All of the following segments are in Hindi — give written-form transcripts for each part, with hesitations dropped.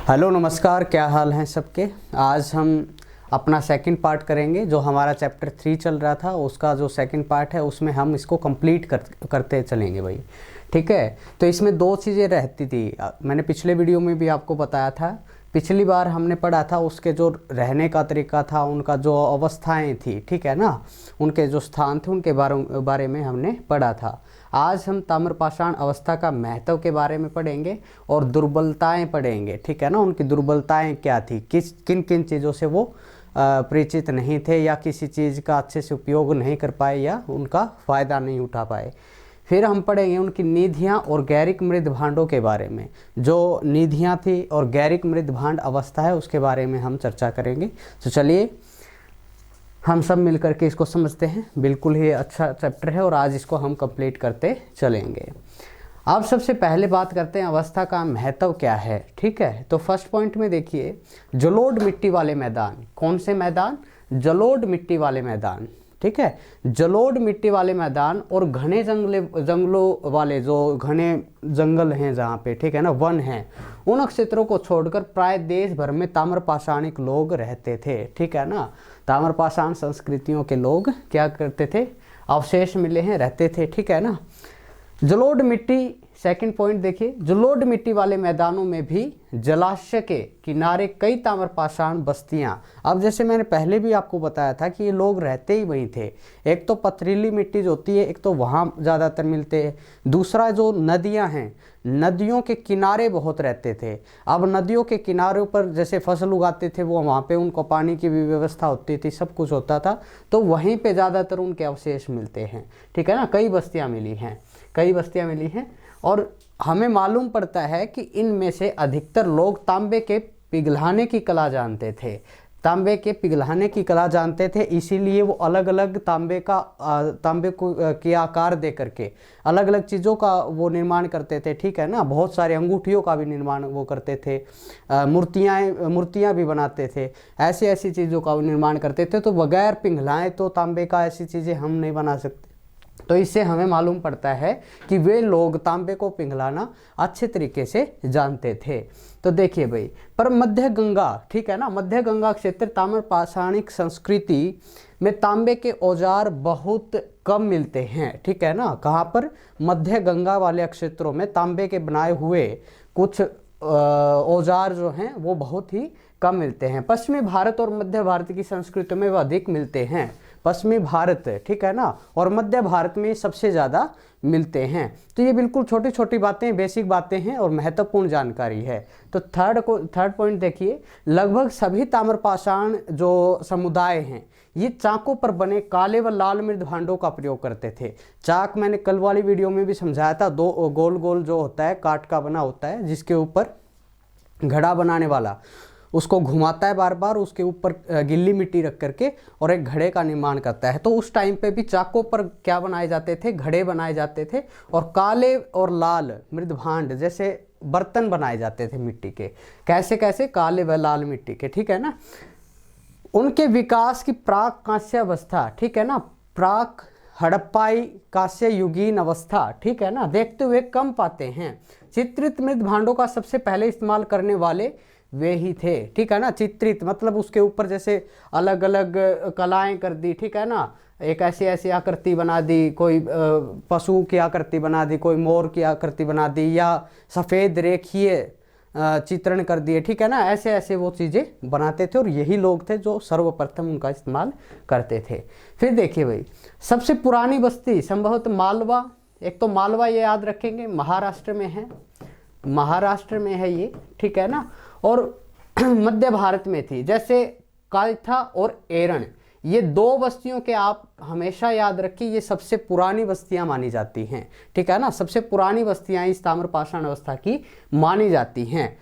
हेलो नमस्कार, क्या हाल हैं सबके। आज हम अपना सेकंड पार्ट करेंगे। जो हमारा चैप्टर 3 चल रहा था उसका जो सेकंड पार्ट है उसमें हम इसको कंप्लीट करते चलेंगे भाई। ठीक है, तो इसमें दो चीज़ें रहती थी। मैंने पिछले वीडियो में भी आपको बताया था। पिछली बार हमने पढ़ा था उसके जो रहने का तरीका था, उनका जो अवस्थाएं थी, ठीक है ना, उनके जो स्थान थे उनके बारे में हमने पढ़ा था। आज हम ताम्रपाषाण अवस्था का महत्व के बारे में पढ़ेंगे और दुर्बलताएं पढ़ेंगे। ठीक है ना, उनकी दुर्बलताएं क्या थी, किन किन चीज़ों से वो परिचित नहीं थे या किसी चीज़ का अच्छे से उपयोग नहीं कर पाए या उनका फ़ायदा नहीं उठा पाए। फिर हम पढ़ेंगे उनकी निधियाँ और गैरिक मृद भांडों के बारे में। जो निधियाँ थी और गैरिक मृद भांड अवस्था है उसके बारे में हम चर्चा करेंगे। तो चलिए हम सब मिलकर के इसको समझते हैं। बिल्कुल ही अच्छा चैप्टर है और आज इसको हम कंप्लीट करते चलेंगे। अब सबसे पहले बात करते हैं अवस्था का महत्व क्या है। ठीक है, तो फर्स्ट पॉइंट में देखिए, जलोढ़ मिट्टी वाले मैदान। कौन से मैदान? जलोढ़ मिट्टी वाले मैदान। ठीक है, जलोढ़ मिट्टी वाले मैदान और घने जंगलों वाले, जो घने जंगल हैं जहाँ पे, ठीक है ना, वन हैं, उन क्षेत्रों को छोड़कर प्राय देश भर में ताम्रपाषाणिक लोग रहते थे। ठीक है ना, ताम्रपाषाण संस्कृतियों के लोग क्या करते थे, अवशेष मिले हैं, रहते थे। ठीक है ना, जलोढ़ मिट्टी, सेकंड पॉइंट देखिए, जलोढ़ मिट्टी वाले मैदानों में भी जलाशय के किनारे कई ताम्रपाषाण बस्तियां। अब जैसे मैंने पहले भी आपको बताया था कि ये लोग रहते ही वहीं थे। एक तो पथरीली मिट्टी जो होती है, एक तो वहाँ ज़्यादातर मिलते हैं। दूसरा जो नदियाँ हैं, नदियों के किनारे बहुत रहते थे। अब नदियों के किनारों पर जैसे फसल उगाते थे वो, वहाँ पे उनको पानी की भी व्यवस्था होती थी, सब कुछ होता था, तो वहीं पे ज़्यादातर उनके अवशेष मिलते हैं। ठीक है ना, कई बस्तियाँ मिली हैं और हमें मालूम पड़ता है कि इनमें से अधिकतर लोग तांबे के पिघलाने की कला जानते थे। तांबे जानते थे, इसीलिए वो अलग अलग तांबे को के आकार दे करके अलग अलग चीज़ों का वो निर्माण करते थे। ठीक है ना, बहुत सारे अंगूठियों का भी निर्माण वो करते थे, मूर्तियाँ भी बनाते थे, ऐसी चीज़ों का वो निर्माण करते थे। तो बगैर पिघलाए तो तांबे का ऐसी चीज़ें हम नहीं बना सकते। तो इससे हमें मालूम पड़ता है कि वे लोग तांबे को पिघलाना अच्छे तरीके से जानते थे। तो देखिए भाई, पर मध्य गंगा, ठीक है ना, मध्य गंगा क्षेत्र ताम्रपाषाणिक संस्कृति में तांबे के औजार बहुत कम मिलते हैं। ठीक है ना, कहाँ पर? मध्य गंगा वाले क्षेत्रों में तांबे के बनाए हुए कुछ औजार जो हैं वो बहुत ही कम मिलते हैं। पश्चिमी भारत और मध्य भारत की संस्कृति में वह अधिक मिलते हैं। पश्चिमी भारत, ठीक है ना, और मध्य भारत में सबसे ज़्यादा मिलते हैं। तो ये बिल्कुल छोटी छोटी बातें, बेसिक बातें हैं और महत्वपूर्ण जानकारी है। तो थर्ड पॉइंट देखिए, लगभग सभी ताम्रपाषाण जो समुदाय हैं ये चाकों पर बने काले व लाल मृद भांडों का प्रयोग करते थे। चाक मैंने कल वाली वीडियो में भी समझाया था, दो गोल गोल जो होता है काठ का बना होता है, जिसके ऊपर घड़ा बनाने वाला उसको घुमाता है बार बार, उसके ऊपर गिल्ली मिट्टी रख करके और एक घड़े का निर्माण करता है। तो उस टाइम पे भी चाकों पर क्या बनाए जाते थे, घड़े बनाए जाते थे और काले और लाल मृद भांड जैसे बर्तन बनाए जाते थे मिट्टी के। कैसे? काले व लाल मिट्टी के। ठीक है ना, उनके विकास की प्राक कांस्य अवस्था, ठीक है ना, प्राक हड़प्पाई कांस्य युगीन अवस्था, ठीक है ना, देखते हुए कम पाते हैं। चित्रित मृद भांडों का सबसे पहले इस्तेमाल करने वाले वे ही थे। ठीक है ना, चित्रित मतलब उसके ऊपर जैसे अलग अलग कलाएं कर दी। ठीक है ना, एक ऐसी आकृति बना दी, कोई पशु की आकृति बना दी, कोई मोर की आकृति बना दी, या सफ़ेद रेखीय चित्रण कर दिए। ठीक है ना, ऐसे वो चीज़ें बनाते थे और यही लोग थे जो सर्वप्रथम उनका इस्तेमाल करते थे। फिर देखिए भाई, सबसे पुरानी बस्ती संभवतः मालवा। एक तो मालवा ये याद रखेंगे, महाराष्ट्र में है ये। ठीक है ना, और मध्य भारत में थी, जैसे काल्था और एरण, ये दो बस्तियों के आप हमेशा याद रखिए, ये सबसे पुरानी बस्तियां मानी जाती हैं। ठीक है ना, सबसे पुरानी बस्तियां इस ताम्रपाषाण अवस्था की मानी जाती हैं।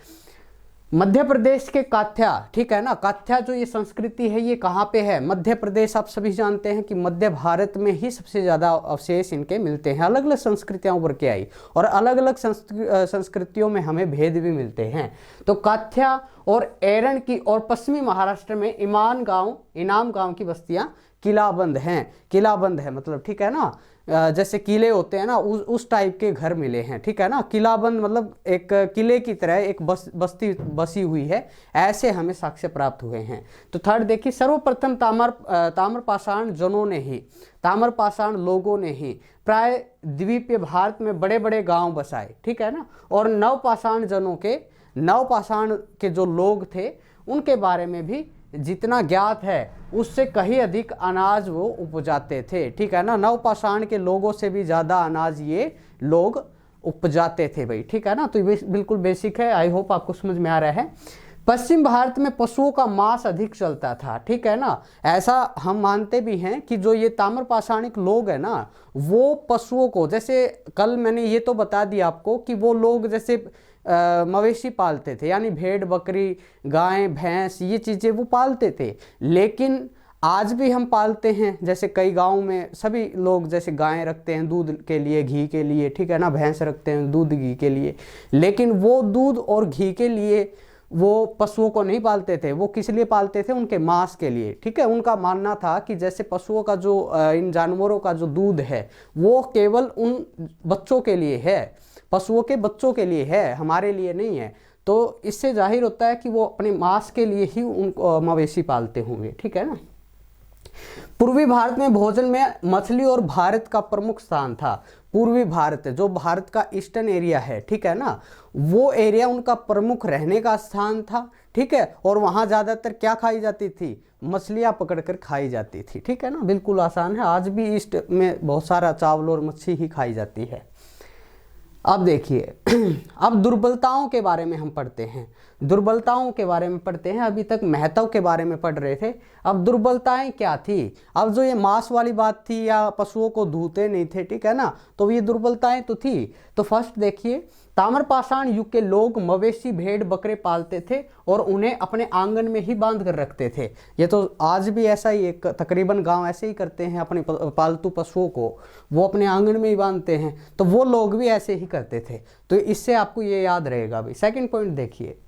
मध्य प्रदेश के काथ्या, ठीक है ना, काथ्या जो ये संस्कृति है ये कहाँ पे है? मध्य प्रदेश। आप सभी जानते हैं कि मध्य भारत में ही सबसे ज़्यादा अवशेष इनके मिलते हैं। अलग अलग संस्कृतियाँ उभर के आई और अलग अलग संस्कृतियों में हमें भेद भी मिलते हैं। तो काथ्या और एरण की और पश्चिमी महाराष्ट्र में इनाम गांव की बस्तियाँ किलाबंद हैं, किलाबंद है मतलब, ठीक है ना, जैसे किले होते हैं ना उस टाइप के घर मिले हैं, ठीक है ना। किलाबंद मतलब एक किले की तरह एक बस्ती बसी हुई है, ऐसे हमें साक्ष्य प्राप्त हुए हैं। तो थर्ड देखिए, सर्वप्रथम ताम्रपाषाण जनों ने ही, ताम्रपाषाण लोगों ने ही प्राय द्वीपीय भारत में बड़े बड़े गांव बसाए, ठीक है ना। और नवपाषाण के जो लोग थे उनके बारे में भी जितना ज्ञात है उससे कहीं अधिक अनाज वो उपजाते थे, ठीक है ना। नवपाषाण के लोगों से भी ज़्यादा अनाज ये लोग उपजाते थे भाई, ठीक है ना। तो ये बिल्कुल बेसिक है, आई होप आपको समझ में आ रहा है। पश्चिम भारत में पशुओं का मांस अधिक चलता था, ठीक है ना। ऐसा हम मानते भी हैं कि जो ये ताम्रपाषाणिक लोग हैं ना, वो पशुओं को, जैसे कल मैंने ये तो बता दिया आपको कि वो लोग जैसे मवेशी पालते थे, यानी भेड़ बकरी गाय भैंस ये चीज़ें वो पालते थे। लेकिन आज भी हम पालते हैं, जैसे कई गाँव में सभी लोग जैसे गायें रखते हैं दूध के लिए घी के लिए, ठीक है ना, भैंस रखते हैं दूध घी के लिए। लेकिन वो दूध और घी के लिए वो पशुओं को नहीं पालते थे, वो किस लिए पालते थे, उनके मांस के लिए, ठीक है। उनका मानना था कि जैसे पशुओं का जो इन जानवरों का जो दूध है वो केवल उन बच्चों के लिए है, पशुओं के बच्चों के लिए है, हमारे लिए नहीं है। तो इससे जाहिर होता है कि वो अपने मांस के लिए ही उन मवेशी पालते होंगे, ठीक है ना। पूर्वी भारत में भोजन में मछली और भारत का प्रमुख स्थान था। पूर्वी भारत जो भारत का ईस्टर्न एरिया है, ठीक है ना, वो एरिया उनका प्रमुख रहने का स्थान था, ठीक है। और वहाँ ज़्यादातर क्या खाई जाती थी, मछलियाँ पकड़कर खाई जाती थी, ठीक है ना। बिल्कुल आसान है, आज भी ईस्ट में बहुत सारा चावल और मच्छी ही खाई जाती है। अब देखिए अब दुर्बलताओं के बारे में हम पढ़ते हैं, दुर्बलताओं के बारे में पढ़ते हैं। अभी तक महत्व के बारे में पढ़ रहे थे, अब दुर्बलताएं क्या थी। अब जो ये मांस वाली बात थी या पशुओं को धोते नहीं थे, ठीक है ना, तो ये दुर्बलताएं तो थी। तो फर्स्ट देखिए, ताम्रपाषाण युग के लोग मवेशी भेड़ बकरे पालते थे और उन्हें अपने आंगन में ही बांध कर रखते थे। ये तो आज भी ऐसा ही, एक तकरीबन गांव ऐसे ही करते हैं, अपने पालतू पशुओं को वो अपने आंगन में ही बांधते हैं। तो वो लोग भी ऐसे ही करते थे, तो इससे आपको ये याद रहेगा भाई। सेकंड पॉइंट देखिए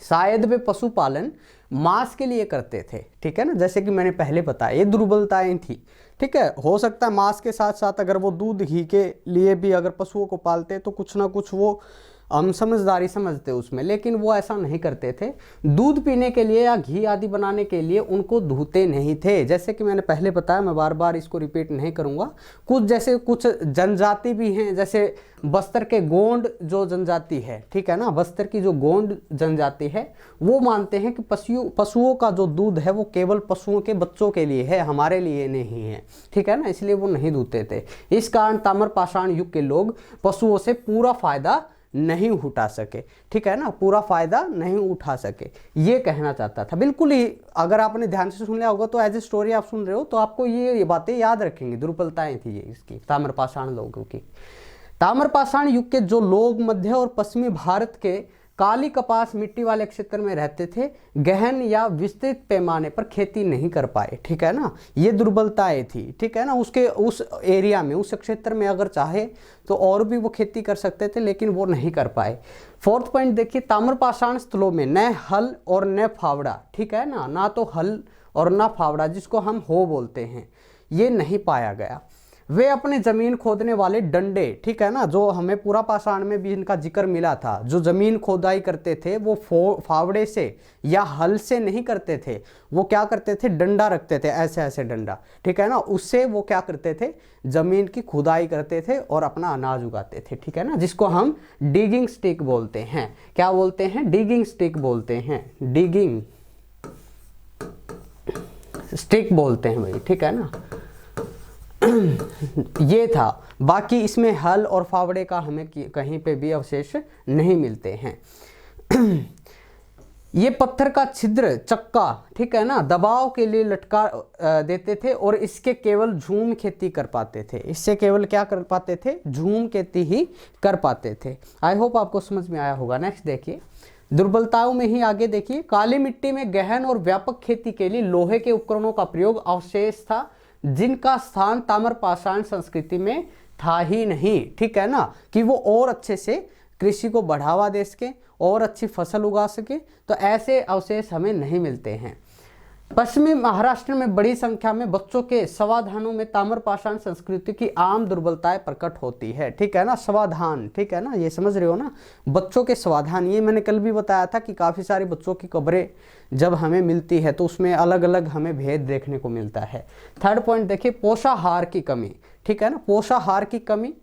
शायद वे पशुपालन मांस के लिए करते थे, ठीक है ना, जैसे कि मैंने पहले बताया ये दुर्बलताएं थी, ठीक है। हो सकता है मांस के साथ साथ अगर वो दूध घी के लिए भी अगर पशुओं को पालते तो कुछ ना कुछ वो हम समझदारी समझते उसमें, लेकिन वो ऐसा नहीं करते थे। दूध पीने के लिए या घी आदि बनाने के लिए उनको धोते नहीं थे, जैसे कि मैंने पहले बताया, मैं बार बार इसको रिपीट नहीं करूँगा। कुछ जनजाति भी हैं, जैसे बस्तर के गोंड जो जनजाति है, ठीक है ना, बस्तर की जो गोंड जनजाति है वो मानते हैं कि पशुओं का जो दूध है वो केवल पशुओं के बच्चों के लिए है, हमारे लिए नहीं है, ठीक है ना, इसलिए वो नहीं दूते थे। इस कारण ताम्रपाषाण युग के लोग पशुओं से पूरा फायदा नहीं उठा सके, ठीक है ना, पूरा फायदा नहीं उठा सके, ये कहना चाहता था। बिल्कुल ही अगर आपने ध्यान से सुन लिया होगा तो एज ए स्टोरी आप सुन रहे हो तो आपको ये बातें याद रखेंगे। दुर्बलताएं थी ये इसकी ताम्रपाषाण लोगों की। ताम्रपाषाण युग के जो लोग मध्य और पश्चिमी भारत के काली कपास मिट्टी वाले क्षेत्र में रहते थे, गहन या विस्तृत पैमाने पर खेती नहीं कर पाए, ठीक है ना, ये दुर्बलताएं थी, ठीक है ना। उस एरिया में, उस क्षेत्र में अगर चाहे तो और भी वो खेती कर सकते थे, लेकिन वो नहीं कर पाए। फोर्थ पॉइंट देखिए, ताम्रपाषाण स्थलों में न हल और न फावड़ा, ठीक है ना तो हल और ना फावड़ा, जिसको हम हो बोलते हैं, ये नहीं पाया गया। वे अपने जमीन खोदने वाले डंडे, ठीक है ना, जो हमें पूरा पाषाण में भी इनका जिक्र मिला था, जो जमीन खोदाई करते थे वो फावड़े से या हल से नहीं करते थे, वो क्या करते थे, डंडा रखते थे, ऐसे ऐसे डंडा, ठीक है ना, उससे वो क्या करते थे, जमीन की खुदाई करते थे और अपना अनाज उगाते थे, ठीक है ना, जिसको हम डिगिंग स्टिक बोलते हैं। क्या बोलते हैं, डिगिंग स्टिक बोलते हैं, डिगिंग स्टिक बोलते हैं भाई, ठीक है ना। ये था, बाकी इसमें हल और फावड़े का हमें कहीं पे भी अवशेष नहीं मिलते हैं। ये पत्थर का छिद्र चक्का, ठीक है ना, दबाव के लिए लटका देते थे और इसके केवल झूम खेती कर पाते थे, इससे केवल क्या कर पाते थे, झूम खेती ही कर पाते थे। आई होप आपको समझ में आया होगा। नेक्स्ट देखिए, दुर्बलताओं में ही आगे देखिए, काली मिट्टी में गहन और व्यापक खेती के लिए लोहे के उपकरणों का प्रयोग अवशेष था, जिनका स्थान ताम्रपाषाण संस्कृति में था ही नहीं, ठीक है ना, कि वो और अच्छे से कृषि को बढ़ावा दे सके और अच्छी फसल उगा सके, तो ऐसे अवशेष हमें नहीं मिलते हैं। पश्चिमी महाराष्ट्र में बड़ी संख्या में बच्चों के समाधानों में ताम्रपाषाण संस्कृति की आम दुर्बलताएं प्रकट होती है। ठीक है ना, समाधान, ठीक है ना, ये समझ रहे हो ना, बच्चों के समाधान। ये मैंने कल भी बताया था कि काफ़ी सारी बच्चों की कब्रें जब हमें मिलती है तो उसमें अलग अलग हमें भेद देखने को मिलता है। थर्ड पॉइंट देखिए, पोषाहार की कमी। ठीक है ना, पोषाहार की कमी,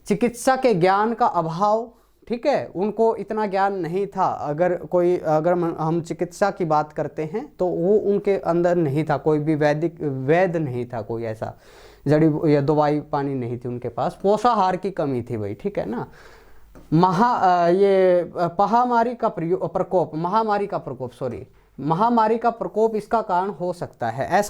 चिकित्सा के ज्ञान का अभाव। ठीक है, उनको इतना ज्ञान नहीं था। अगर हम चिकित्सा की बात करते हैं तो वो उनके अंदर नहीं था, कोई भी वैद्य नहीं था, कोई ऐसा जड़ी या दवाई पानी नहीं थी उनके पास। पोषाहार की कमी थी भाई। ठीक है ना, महामारी का प्रकोप इसका कारण हो सकता है,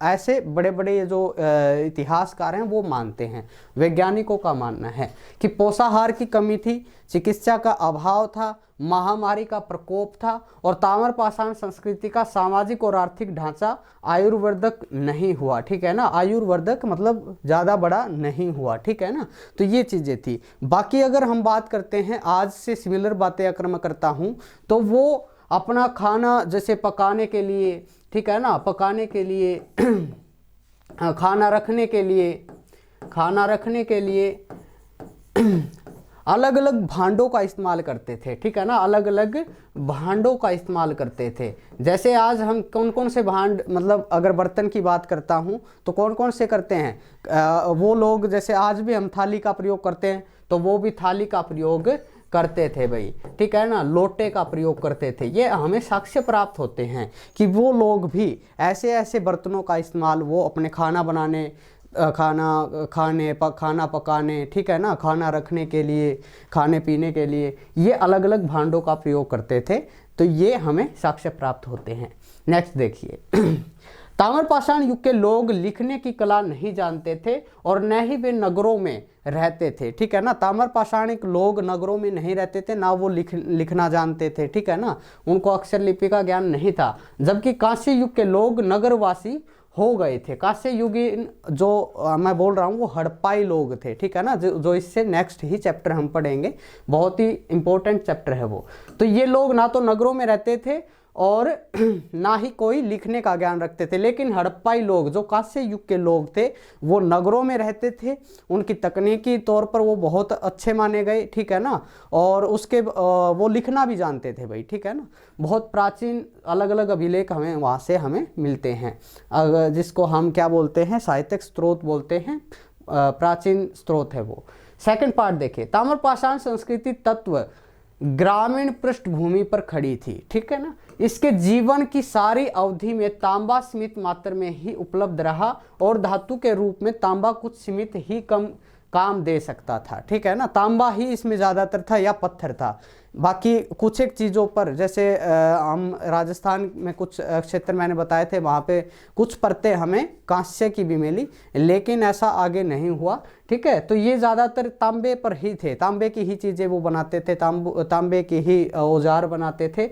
ऐसे बड़े बड़े जो इतिहासकार हैं वो मानते हैं। वैज्ञानिकों का मानना है कि पोषाहार की कमी थी, चिकित्सा का अभाव था, महामारी का प्रकोप था और ताम्रपाषाण संस्कृति का सामाजिक और आर्थिक ढांचा आयुर्वर्धक नहीं हुआ। ठीक है ना, आयुर्वर्धक मतलब ज़्यादा बड़ा नहीं हुआ। ठीक है ना, तो ये चीज़ें थी। बाकी अगर हम बात करते हैं आज से सिमिलर बातें अगर मैं करता हूँ तो वो अपना खाना जैसे पकाने के लिए, ठीक है ना, पकाने के लिए खाना रखने के लिए अलग अलग भांडों का इस्तेमाल करते थे। ठीक है ना, अलग अलग भांडों का इस्तेमाल करते थे। जैसे आज हम कौन कौन से भांड, मतलब अगर बर्तन की बात करता हूँ तो कौन कौन से करते हैं वो लोग, जैसे आज भी हम थाली का प्रयोग करते हैं तो वो भी थाली का प्रयोग करते थे भाई। ठीक है ना, लोटे का प्रयोग करते थे। ये हमें साक्ष्य प्राप्त होते हैं कि वो लोग भी ऐसे ऐसे बर्तनों का इस्तेमाल वो अपने खाना बनाने, खाना पकाने, ठीक है ना, खाना रखने के लिए, खाने पीने के लिए ये अलग अलग भांडों का प्रयोग करते थे। तो ये हमें साक्ष्य प्राप्त होते हैं। नेक्स्ट देखिए, ताम्रपाषाण युग के लोग लिखने की कला नहीं जानते थे और न ही वे नगरों में रहते थे। ठीक है ना, ताम्रपाषाणिक लोग नगरों में नहीं रहते थे, ना वो लिखना जानते थे। ठीक है ना, उनको अक्षर लिपि का ज्ञान नहीं था। जबकि कांस्य युग के लोग नगरवासी हो गए थे। कांस्य युगीन जो मैं बोल रहा हूँ वो हड़प्पाई लोग थे। ठीक है ना, जो इससे नेक्स्ट ही चैप्टर हम पढ़ेंगे, बहुत ही इंपॉर्टेंट चैप्टर है वो। तो ये लोग ना तो नगरों में रहते थे और ना ही कोई लिखने का ज्ञान रखते थे। लेकिन हड़प्पाई लोग जो कांस्य युग के लोग थे वो नगरों में रहते थे, उनकी तकनीकी तौर पर वो बहुत अच्छे माने गए। ठीक है ना, और उसके वो लिखना भी जानते थे भाई। ठीक है ना, बहुत प्राचीन अलग अलग अभिलेख हमें वहाँ से हमें मिलते हैं, जिसको हम क्या बोलते हैं, साहित्यिक स्रोत बोलते हैं, प्राचीन स्रोत है वो। सेकंड पार्ट देखिए, ताम्रपाषाण संस्कृति तत्व ग्रामीण पृष्ठभूमि पर खड़ी थी। ठीक है ना, इसके जीवन की सारी अवधि में तांबा सीमित मात्रा में ही उपलब्ध रहा और धातु के रूप में तांबा कुछ सीमित ही कम काम दे सकता था। ठीक है ना, तांबा ही इसमें ज़्यादातर था या पत्थर था। बाकी कुछ एक चीज़ों पर, जैसे हम राजस्थान में कुछ क्षेत्र मैंने बताए थे, वहाँ पे कुछ परतें हमें कांस्य की भी मिली, लेकिन ऐसा आगे नहीं हुआ। ठीक है, तो ये ज़्यादातर तांबे पर ही थे, तांबे की ही चीज़ें वो बनाते थे, तांबे के ही औजार बनाते थे।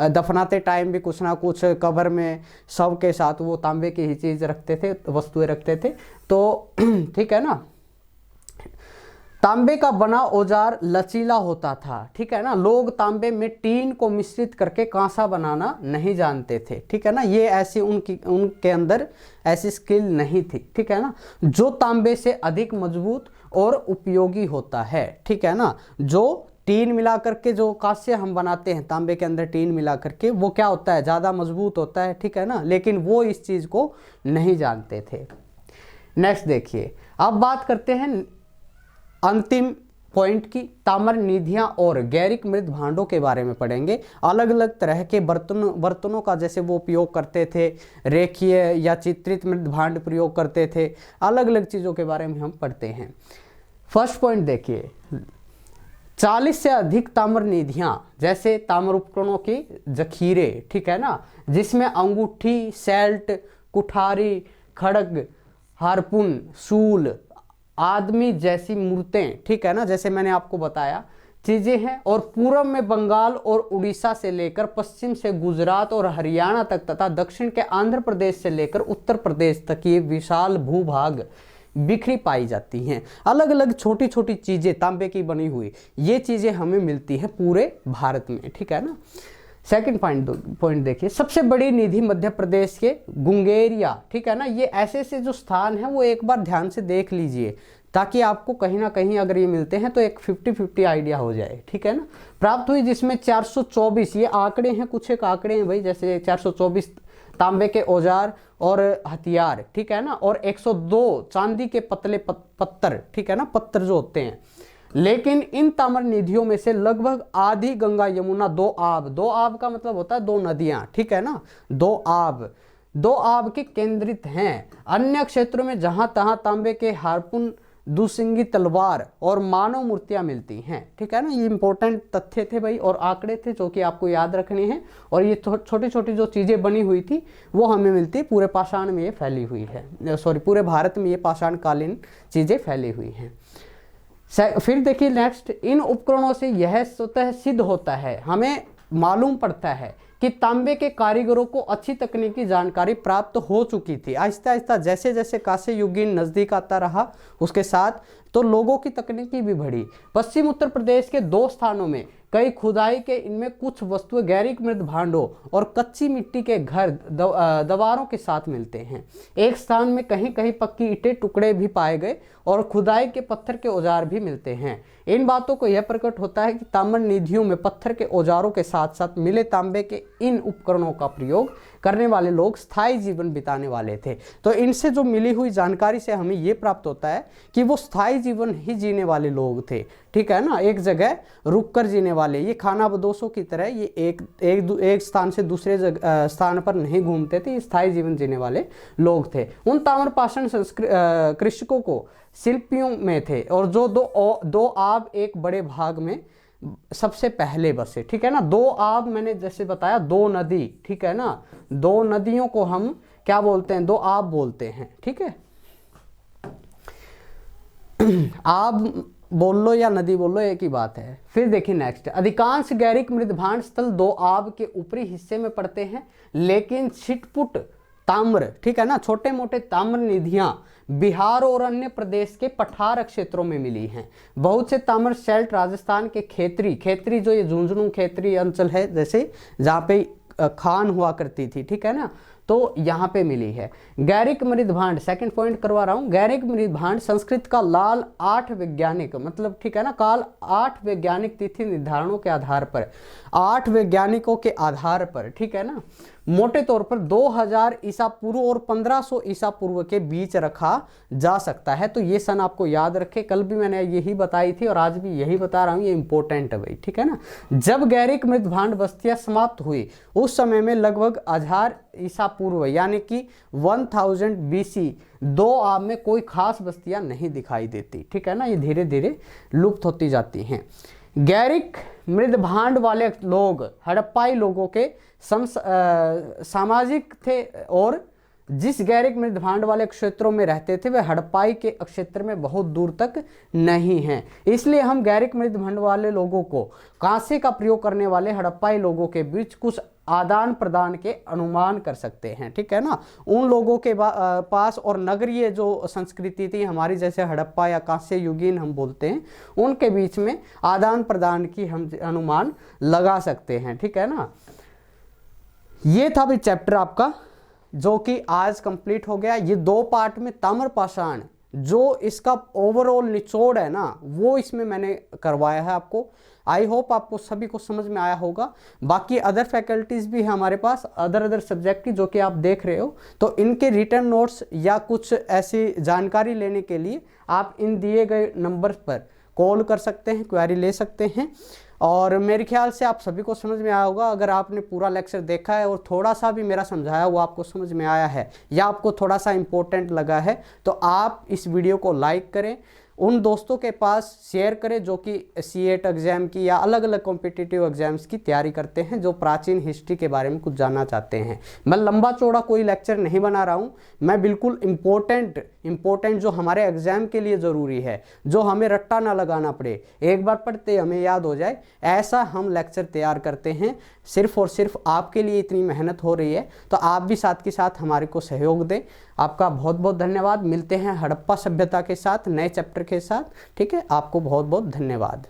दफनाते टाइम भी कुछ ना कुछ कब्र में शव के साथ वो तांबे की ही चीज़ रखते थे, वस्तुएं रखते थे। तो ठीक है ना, तांबे का बना औजार लचीला होता था। ठीक है ना, लोग तांबे में टीन को मिश्रित करके कांसा बनाना नहीं जानते थे। ठीक है ना, ये ऐसी उनके अंदर ऐसी स्किल नहीं थी। ठीक है ना, जो तांबे से अधिक मजबूत और उपयोगी होता है। ठीक है ना, जो टीन मिला करके जो कांस्य हम बनाते हैं, तांबे के अंदर टीन मिला करके, वो क्या होता है, ज़्यादा मजबूत होता है। ठीक है ना, लेकिन वो इस चीज़ को नहीं जानते थे। नेक्स्ट देखिए, अब बात करते हैं अंतिम पॉइंट की, ताम्र निधियाँ और गैरिक मृत भांडों के बारे में पढ़ेंगे। अलग अलग तरह के बर्तनों का जैसे वो उपयोग करते थे, रेखीय या चित्रित मृत भांड प्रयोग करते थे, अलग अलग चीज़ों के बारे में हम पढ़ते हैं। फर्स्ट पॉइंट देखिए, 40 से अधिक ताम्र निधियाँ, जैसे ताम्र उपकरणों की जखीरे, ठीक है ना, जिसमें अंगूठी, सेल्ट, कुठारी, खड़ग, हारपुन, शूल, आदमी जैसी मूर्तें, ठीक है ना, जैसे मैंने आपको बताया चीज़ें हैं। और पूर्व में बंगाल और उड़ीसा से लेकर पश्चिम से गुजरात और हरियाणा तक तथा दक्षिण के आंध्र प्रदेश से लेकर उत्तर प्रदेश तक ये विशाल भूभाग बिखरी पाई जाती हैं। अलग अलग छोटी छोटी चीज़ें तांबे की बनी हुई, ये चीज़ें हमें मिलती हैं पूरे भारत में। ठीक है ना, सेकंड पॉइंट देखिए, सबसे बड़ी निधि मध्य प्रदेश के गुंगेरिया, ठीक है ना। ये ऐसे ऐसे जो स्थान है वो एक बार ध्यान से देख लीजिए, ताकि आपको कहीं ना कहीं अगर ये मिलते हैं तो एक 50-50 आइडिया हो जाए, ठीक है ना। प्राप्त हुई जिसमें 424, ये आंकड़े हैं, कुछ एक आंकड़े हैं भाई, जैसे 424 तांबे के औजार और हथियार, ठीक है ना, और 102 चांदी के पतले पत्थर, ठीक है ना, पत्थर जो होते हैं। लेकिन इन ताम्र निधियों में से लगभग आधी गंगा यमुना दो आब का मतलब होता है दो नदियां, ठीक है ना, दो आब के केंद्रित हैं। अन्य क्षेत्रों में जहां तहां तांबे के हारपून, दुसिंगी तलवार और मानव मूर्तियां मिलती हैं, ठीक है ना। ये इंपॉर्टेंट तथ्य थे भाई और आंकड़े थे जो कि आपको याद रखने हैं। और ये छोटी छोटी जो चीज़ें बनी हुई थी वो हमें मिलती, पूरे पाषाण में ये फैली हुई है, पूरे भारत में ये पाषाण कालीन चीज़ें फैली हुई हैं। फिर देखिए नेक्स्ट, इन उपकरणों से यह स्वतः सिद्ध होता है, हमें मालूम पड़ता है कि तांबे के कारीगरों को अच्छी तकनीकी जानकारी प्राप्त हो चुकी थी। आहिस्ता आहिस्ता जैसे जैसे कांस्य युगीन नज़दीक आता रहा उसके साथ तो लोगों की तकनीकी भी बढ़ी। पश्चिम उत्तर प्रदेश के 2 स्थानों में कई खुदाई के इनमें कुछ वस्तुएं गैरिक मृद भांडों और कच्ची मिट्टी के घर दीवारों के साथ मिलते हैं। एक स्थान में कहीं कहीं पक्की ईंटें टुकड़े भी पाए गए और खुदाई के पत्थर के औजार भी मिलते हैं। इन बातों को यह प्रकट होता है कि ताम्र निधियों में पत्थर के औजारों के साथ साथ मिले तांबे के इन उपकरणों का प्रयोग करने वाले लोग स्थायी जीवन बिताने वाले थे। तो इनसे जो मिली हुई जानकारी से हमें ये प्राप्त होता है कि वो स्थायी जीवन ही जीने वाले लोग थे, ठीक है ना, एक जगह रुककर जीने वाले। ये खानाबदोशों की तरह ये एक स्थान से दूसरे स्थान पर नहीं घूमते थे, ये स्थायी जीवन जीने वाले लोग थे। उन ताम्रपाषाण कृषकों को शिल्पियों में थे और जो दो आब एक बड़े भाग में सबसे पहले बसे, ठीक है ना। 2 आब मैंने जैसे बताया 2 नदी, ठीक है ना, 2 नदियों को हम क्या बोलते हैं, 2 आब बोलते हैं, ठीक है। आब बोल लो या नदी बोल लो एक ही बात है। फिर देखिए नेक्स्ट, अधिकांश गैरिक मृदभांड स्थल 2 आब के ऊपरी हिस्से में पड़ते हैं, लेकिन छिटपुट ताम्र, ठीक है ना, छोटे मोटे ताम्र निधियां बिहार और अन्य प्रदेश के पठार क्षेत्रों में मिली हैं। बहुत से ताम्र शेल्ट राजस्थान के खेतरी जो ये झुंझुनू खेतरी अंचल है, जैसे जहाँ पे खान हुआ करती थी, ठीक है ना, तो यहाँ पे मिली है। गैरिक मृदभांड, सेकंड पॉइंट करवा रहा हूँ। गैरिक मृदभांड संस्कृत का लाल 8 वैज्ञानिक, मतलब ठीक है ना, काल 8 वैज्ञानिक तिथि निर्धारणों के आधार पर, 8 वैज्ञानिकों के आधार पर, ठीक है ना, मोटे तौर पर 2000 ईसा पूर्व और 1500 ईसा पूर्व के बीच रखा जा सकता है। तो ये सन आपको याद रखे, कल भी मैंने यही बताई थी और आज भी यही बता रहा हूँ, ये इंपॉर्टेंट है भाई, ठीक है ना। जब गैरिक मृदभांड बस्तियां समाप्त हुई उस समय में लगभग 1000 ईसा पूर्व यानी कि 1000 BC 2 आब में कोई खास बस्तियां नहीं दिखाई देती, ठीक है ना, ये धीरे धीरे लुप्त होती जाती हैं। गैरिक मृदभांड वाले लोग हड़प्पाई लोगों के सामाजिक थे और जिस गैरिक मृदभांड वाले क्षेत्रों में रहते थे वे हड़प्पाई के क्षेत्र में बहुत दूर तक नहीं हैं। इसलिए हम गैरिक मृदभांड वाले लोगों को कांसे का प्रयोग करने वाले हड़प्पाई लोगों के बीच कुछ आदान प्रदान के अनुमान कर सकते हैं, ठीक है ना। उन लोगों के पास और नगरीय जो संस्कृति थी हमारी, जैसे हड़प्पा या कांस्य युगीन हम बोलते हैं, उनके बीच में आदान प्रदान की हम अनुमान लगा सकते हैं, ठीक है ना। ये था भाई चैप्टर आपका जो कि आज कंप्लीट हो गया। ये 2 पार्ट में ताम्रपाषाण जो इसका ओवरऑल निचोड़ है ना वो इसमें मैंने करवाया है आपको। आई होप आपको सभी को समझ में आया होगा। बाकी अदर फैकल्टीज भी है हमारे पास, अदर सब्जेक्ट की, जो कि आप देख रहे हो, तो इनके रिटर्न नोट्स या कुछ ऐसी जानकारी लेने के लिए आप इन दिए गए नंबर पर कॉल कर सकते हैं, क्वेरी ले सकते हैं। और मेरे ख्याल से आप सभी को समझ में आया होगा। अगर आपने पूरा लेक्चर देखा है और थोड़ा सा भी मेरा समझाया हुआ आपको समझ में आया है या आपको थोड़ा सा इम्पोर्टेंट लगा है तो आप इस वीडियो को लाइक करें, उन दोस्तों के पास शेयर करें जो कि C8 एग्ज़ाम की या अलग अलग कॉम्पिटिटिव एग्जाम्स की तैयारी करते हैं, जो प्राचीन हिस्ट्री के बारे में कुछ जानना चाहते हैं। मैं लंबा चौड़ा कोई लेक्चर नहीं बना रहा हूँ, मैं बिल्कुल इम्पोर्टेंट जो हमारे एग्ज़ाम के लिए ज़रूरी है, जो हमें रट्टा ना लगाना पड़े, एक बार पढ़ते हमें याद हो जाए, ऐसा हम लेक्चर तैयार करते हैं। सिर्फ और सिर्फ आपके लिए इतनी मेहनत हो रही है तो आप भी साथ के साथ हमारे को सहयोग दें। आपका बहुत बहुत धन्यवाद। मिलते हैं हड़प्पा सभ्यता के साथ नए चैप्टर के साथ, ठीक है। आपको बहुत बहुत धन्यवाद।